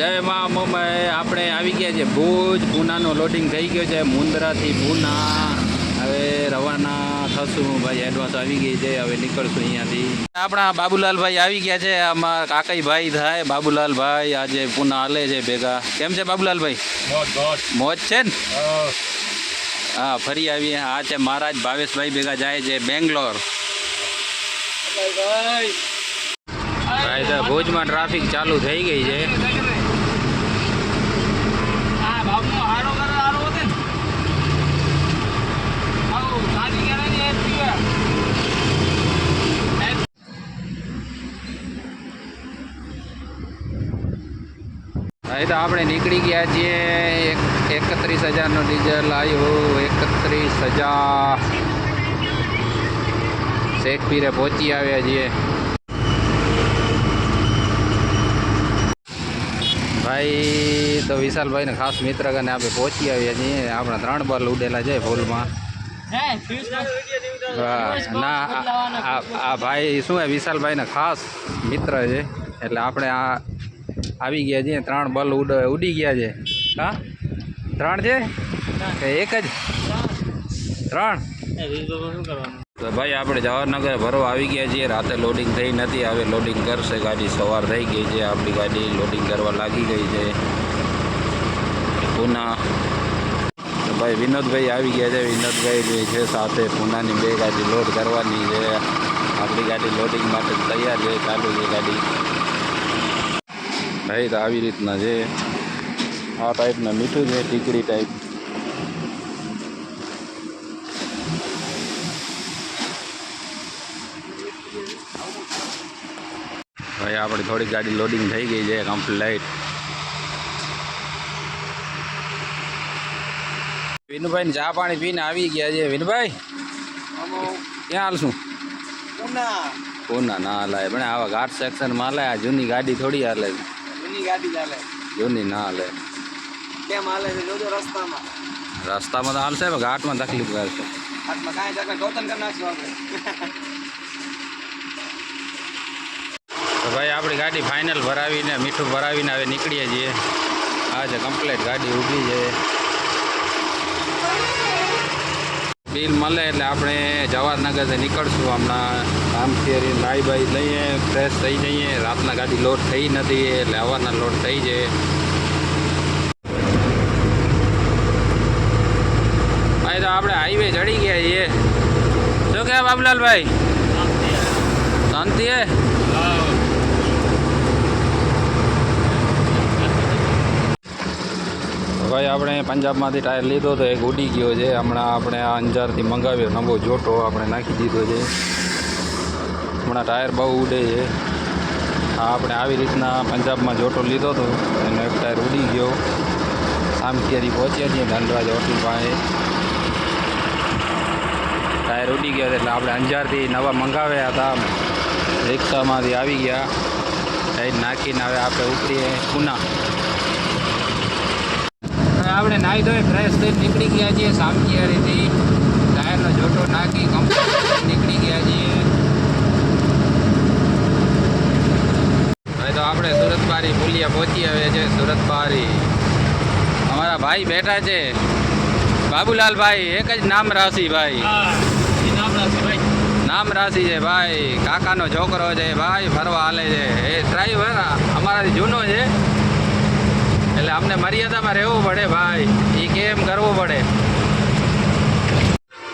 જય મા અંબાઈ આપણે આવી ગયા છે ભુજ પૂનાનું લોડિંગ થઈ ગયું છે મુન્દ્રાથી પૂના હવે રવાના થશું ભાઈ એડવાન્સ આવી ગઈ છે હવે નીકળશું અહીંયાથી આપણા બાબુલાલભાઈ આવી ગયા છે આમાં કાકાઈભાઈ થાય બાબુલાલભાઈ આજે પૂના હાલે છે ભેગા કેમ છે બાબુલાલભાઈ મોજ છે ને હા ફરી આવીએ આ છે મહારાજ ભાવેશભાઈ ભેગા જાય છે બેંગ્લોર ભાઈ તો ભુજમાં ટ્રાફિક ચાલુ થઈ ગઈ છે ભાઈ તો આપણે નીકળી ગયા છીએ 31,000નો ડીઝલ આવ્યું 31,000 શેખપીરે પહોંચી આવ્યા છીએ ભાઈ તો વિશાલભાઈને ખાસ મિત્ર કને આપણે પહોંચી આવ્યા છીએ આપણા 3 બલ ઉડેલા છે ફૂલમાં ના આ ભાઈ શું હે વિશાલભાઈને ખાસ મિત્ર છે એટલે આપણે આ આવી ગયા છીએ 3 બલ ઉડી ગયા છે હા 3 છે કે એક જ 3 તો ભાઈ આપણે જવાહરનગર ભરવા આવી ગયા છીએ રાતે લોડિંગ થઈ નથી હવે લોડિંગ કરશે ગાડી સવાર થઈ ગઈ છે આપણી ગાડી લોડિંગ કરવા લાગી ગઈ છે પૂના તો ભાઈ વિનોદભાઈ આવી ગયા છે વિનોદભાઈ છે સાથે પૂનાની 2 ગાડી લોડ કરવાની છે આપણી ગાડી લોડિંગ માટે તૈયાર છે ચાલુ છે ગાડી ભાઈ તો આવી રીતના છે આ ટાઈપના મીઠું છે ટીકડી ટાઈપ ભાઈ આપણી થોડી ગાડી લોડિંગ થઈ ગઈ છે કમ્પ્લીટ વિનુભાઈ ચા પાણી પીને આવી ગયા છે વિનુભાઈ ક્યાં હાલશું પૂના ના હાલાય પણ આવા ઘાટ સેક્શનમાં હાલે આ જૂની ગાડી થોડી હાલે છે જૂની ગાડી ચાલે જૂની ના હાલે કેમ હાલે છે જોજો રસ્તામાં રસ્તામાં તો હાલશે પણ ઘાટમાં તકલીફ કરશે હાથમાં કાંઈ જગ્યા ગોતન કરી નાખશું આપણે તો ભાઈ આપણી ગાડી ફાઇનલ ભરાવીને મીઠું ભરાવીને હવે નીકળીએ છીએ આજે કમ્પ્લીટ ગાડી ઊભી છે બિલ મળે એટલે આપણે જવાહરનગરથી નીકળશું હમણાં કામ કરી નાઈ બાઈ લઈએ ફ્રેશ થઈ જઈએ રાતના ગાડી લોડ થઈ નથી એટલે હવારના લોડ થઈ જાય ભાઈ તો આપણે હાઈવે ચડી ગયા છીએ શું કહે બાબુલાલભાઈ શાંતિ હે ભાઈ આપણે પંજાબમાંથી ટાયર લીધો તો એક ઉડી ગયો છે હમણાં આપણે આ અંજારથી મંગાવ્યો નવો જોટો આપણે નાખી દીધો છે હમણાં ટાયર બહુ ઉડે છે આ આપણે આવી રીતના પંજાબમાં જોટો લીધો હતો એનો એક ટાયર ઉડી ગયો સામખિયારી પહોંચ્યા છીએ ધનરાજ હોટલ પાસે ટાયર ઉડી ગયા એટલે આપણે અંજારથી નવા મંગાવ્યા હતા રિક્ષામાંથી આવી ગયા ટાયર નાખીને હવે આપણે ઉતરીએ પૂના આપણે નાહી ધોઈ ફ્રેશ થઈને નીકળી ગયા છીએ સામખિયારીથી ટાયરનો જોટો નાખી કમ્પ્લીટ નીકળી ગયા છીએ હવે તો આપણે સુરતબારી પુલિયા પહોંચી આવ્યા છે સુરતબારી અમારા ભાઈ બેઠા છે બાબુલાલભાઈ એક જ નામ રાશિ ભાઈ નામ રાશિ છે ભાઈ કાકાનો છોકરો છે ભાઈ ફરવા હાલે છે એ ડ્રાઈવર અમારાથી જૂનો છે એટલે અમને મર્યાદામાં રહેવું પડે ભાઈ એ કેમ કરવું પડે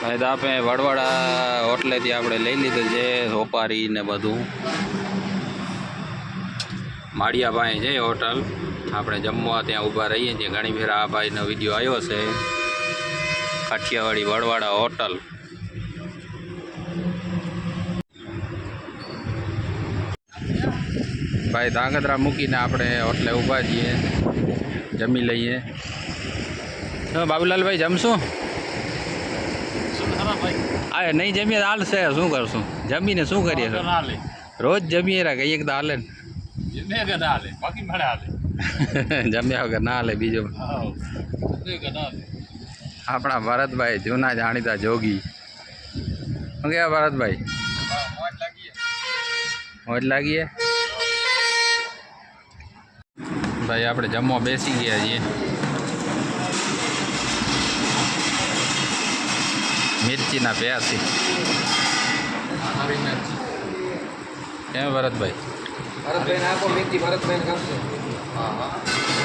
ભાઈ તો આપણે વડવાડા હોટલેથી આપણે લઈ લીધું છે સોપારી ને બધું માળિયા ભાઈ છે હોટલ આપણે જમવા ત્યાં ઊભા રહીએ છીએ ઘણી ફેર આ ભાઈનો વિડીયો આવ્યો છે કાઠિયાવાડી વડવાડા હોટલ ભાઈ ધાંગધ્રા મૂકીને આપણે હોટલે ઊભા છીએ જમી લઈએ બાબુલાલભાઈ જમશું હા નહીં જમીએ તો હાલશે શું કરશું જમીને શું કરીએ રોજ જમીએ રા કહીએ તો હાલે જમ્યા વગર ના હાલે બીજો આપણા ભરતભાઈ જૂના જાણીતા જોગી શું કહેવાય ભરતભાઈ મોજ લાગીએ ભાઈ આપણે જમવા બેસી ગયા છીએ. મિર્ચીના પ્યાસી કેમ ભરતભાઈ? ભરતભાઈને આપો મિર્ચી, ભરતભાઈને ગમશે. હા હા